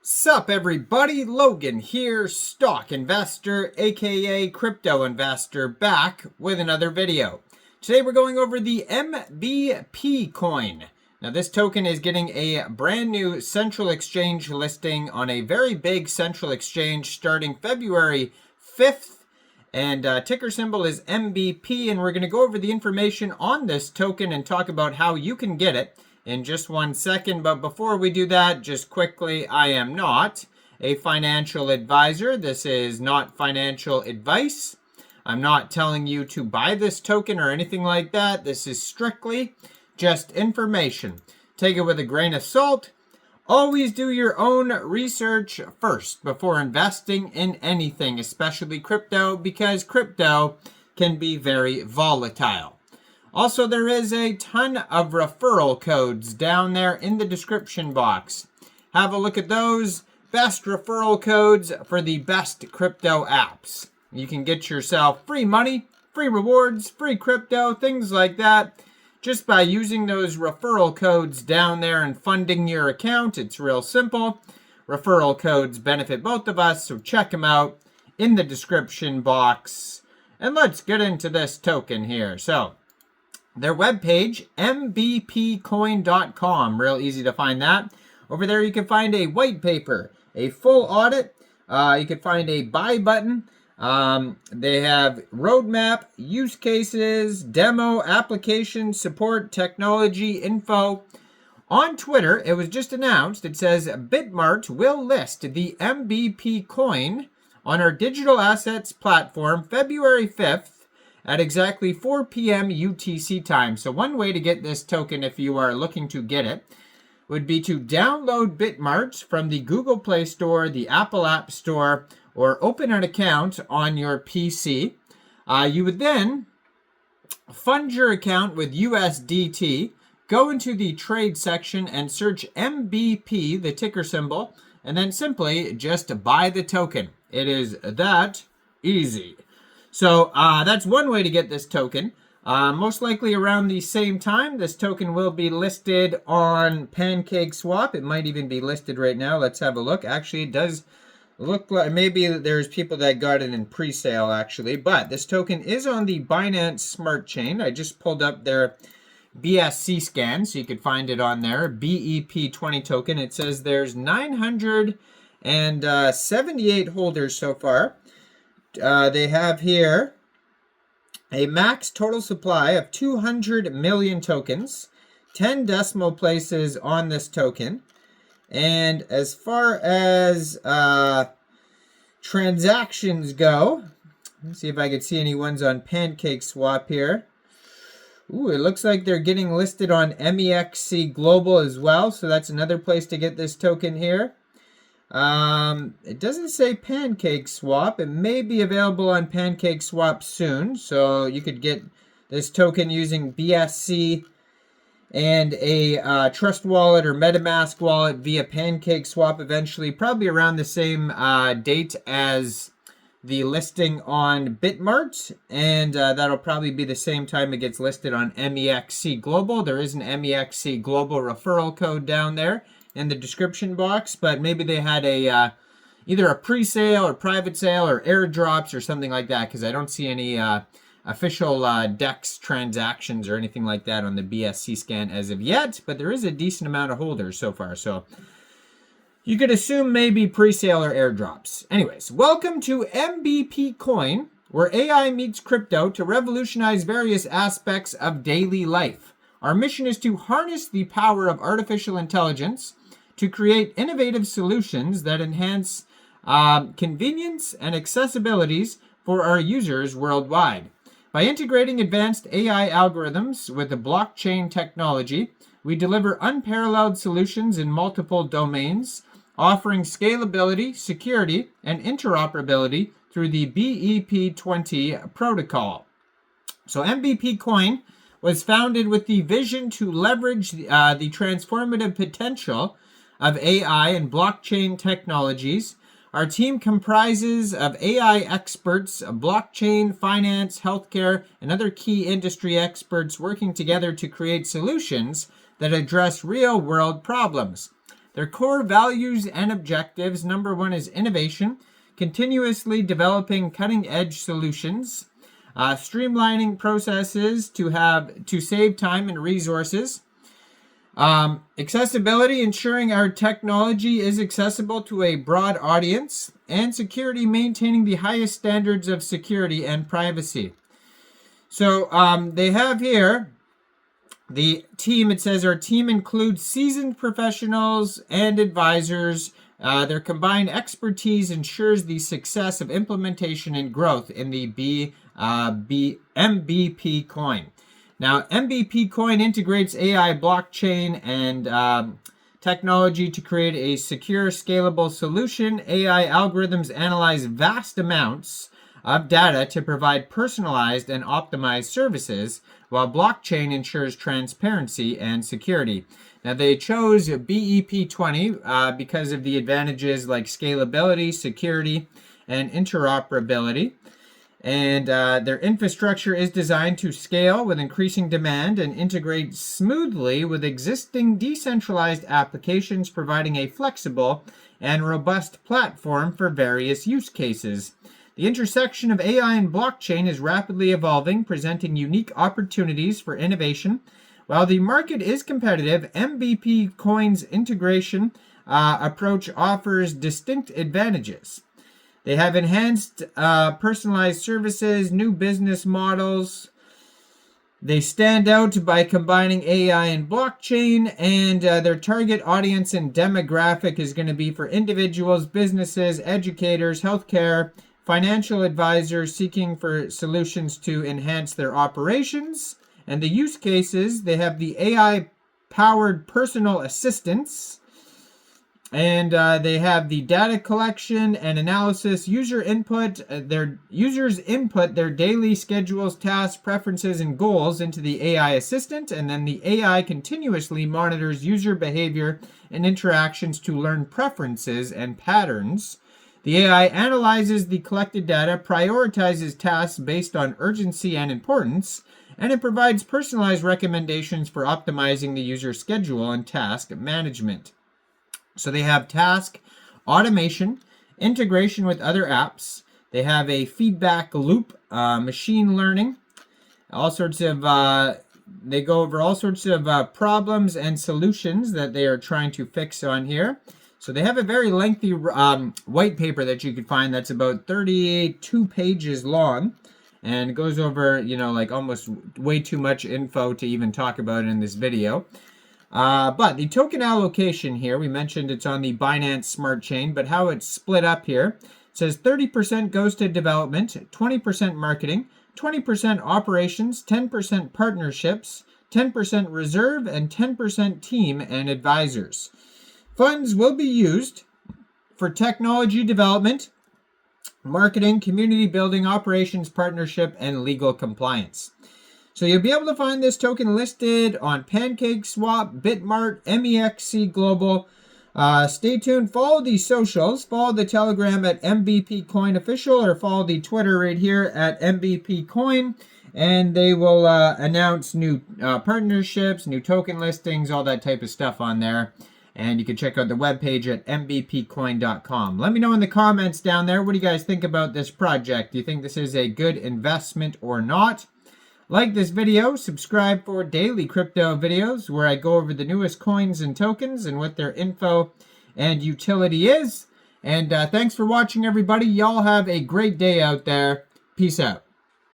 Sup everybody, Logan here, stock investor, aka crypto investor, back with another video. Today we're going over the Mbpcoin. Now this token is getting a brand new central exchange listing on a very big central exchange starting February 5th. And ticker symbol is MBP, and we're going to go over the information on this token and talk about how you can get it in just 1 second. But before we do that, just quickly, I am not a financial advisor. This is not financial advice. I'm not telling you to buy this token or anything like that. This is strictly just information. Take it with a grain of salt. Always do your own research first before investing in anything, especially crypto, because crypto can be very volatile. Also, there is a ton of referral codes down there in the description box. Have a look at those. Best referral codes for the best crypto apps. You can get yourself free money, free rewards, free crypto, things like that, just by using those referral codes down there and funding your account. It's real simple. Referral codes benefit both of us, so check them out in the description box. And let's get into this token here. So, their webpage, mbpcoin.com, real easy to find that. Over there you can find a white paper, a full audit, you can find a buy button. They have roadmap, use cases, demo, application, support, technology, info. On Twitter, it was just announced, it says Bitmart will list the Mbpcoin on our digital assets platform February 5th. At exactly 4 p.m. UTC time. So one way to get this token, if you are looking to get it, would be to download Bitmart from the Google Play Store, the Apple App Store, or open an account on your PC. You would then fund your account with USDT, go into the trade section and search MBP, the ticker symbol, and then simply just buy the token. It is that easy. So that's one way to get this token. Most likely around the same time, this token will be listed on Pancakeswap. It might even be listed right now. Let's have a look. Actually, it does look like maybe there's people that got it in pre-sale, actually. But this token is on the Binance Smart Chain. I just pulled up their BSC scan, so you could find it on there. BEP20 token. It says there's 978 holders so far. They have here a max total supply of 200 million tokens, 10 decimal places on this token. And as far as transactions go, let's see if I can see any ones on Pancakeswap here. Ooh, it looks like they're getting listed on Mexc Global as well, so that's another place to get this token here. It doesn't say Pancakeswap. It may be available on Pancakeswap soon, so you could get this token using BSC and a Trust Wallet or MetaMask wallet via Pancakeswap eventually, probably around the same date as the listing on Bitmart, and that'll probably be the same time it gets listed on Mexc Global. There is an Mexc Global referral code down there in the description box, but maybe they had a either a pre-sale or private sale or airdrops or something like that, because I don't see any official DEX transactions or anything like that on the BSC scan as of yet, but there is a decent amount of holders so far, so you could assume maybe pre-sale or airdrops. Anyways, welcome to Mbpcoin, where AI meets crypto to revolutionize various aspects of daily life. Our mission is to harness the power of artificial intelligence to create innovative solutions that enhance convenience and accessibilities for our users worldwide. By integrating advanced AI algorithms with the blockchain technology, we deliver unparalleled solutions in multiple domains, offering scalability, security, and interoperability through the BEP20 protocol. So Mbpcoin was founded with the vision to leverage the transformative potential of AI and blockchain technologies. Our team comprises of AI experts, blockchain, finance, healthcare, and other key industry experts working together to create solutions that address real-world problems. Their core values and objectives, number one is innovation, continuously developing cutting-edge solutions, streamlining processes to save time and resources, accessibility, ensuring our technology is accessible to a broad audience, and security, maintaining the highest standards of security and privacy. So they have here the team. It says our team includes seasoned professionals and advisors. Their combined expertise ensures the success of implementation and growth in the Mbpcoin. Now, Mbpcoin integrates AI, blockchain, and technology to create a secure, scalable solution. AI algorithms analyze vast amounts of data to provide personalized and optimized services, while blockchain ensures transparency and security. Now, they chose BEP20 because of the advantages like scalability, security, and interoperability. And their infrastructure is designed to scale with increasing demand and integrate smoothly with existing decentralized applications, providing a flexible and robust platform for various use cases. The intersection of AI and blockchain is rapidly evolving, presenting unique opportunities for innovation. While the market is competitive, Mbpcoin's integration approach offers distinct advantages. They have enhanced personalized services, new business models. They stand out by combining AI and blockchain, and their target audience and demographic is going to be for individuals, businesses, educators, healthcare, financial advisors seeking for solutions to enhance their operations. And the use cases, they have the AI-powered personal assistants, and they have the data collection and analysis, user input. Their users input their daily schedules, tasks, preferences, and goals into the AI assistant, and then the AI continuously monitors user behavior and interactions to learn preferences and patterns. The AI analyzes the collected data, prioritizes tasks based on urgency and importance, and it provides personalized recommendations for optimizing the user schedule and task management. So they have task automation, integration with other apps. They have a feedback loop, machine learning, all sorts of, they go over all sorts of problems and solutions that they are trying to fix on here. So they have a very lengthy white paper that you could find that's about 32 pages long, and it goes over, like almost way too much info to even talk about in this video. But the token allocation here, we mentioned it's on the Binance Smart Chain, but how it's split up here, it says 30% goes to development, 20% marketing, 20% operations, 10% partnerships, 10% reserve, and 10% team and advisors. Funds will be used for technology development, marketing, community building, operations, partnership, and legal compliance. So you'll be able to find this token listed on Pancakeswap, Bitmart, Mexc Global. Stay tuned. Follow the socials. Follow the Telegram at Mbpcoin Official, or follow the Twitter right here at Mbpcoin. And they will announce new partnerships, new token listings, all that type of stuff on there. And you can check out the webpage at mbpcoin.com. Let me know in the comments down there, what do you guys think about this project? Do you think this is a good investment or not? Like this video, subscribe for daily crypto videos where I go over the newest coins and tokens and what their info and utility is. And thanks for watching, everybody. Y'all have a great day out there. Peace out.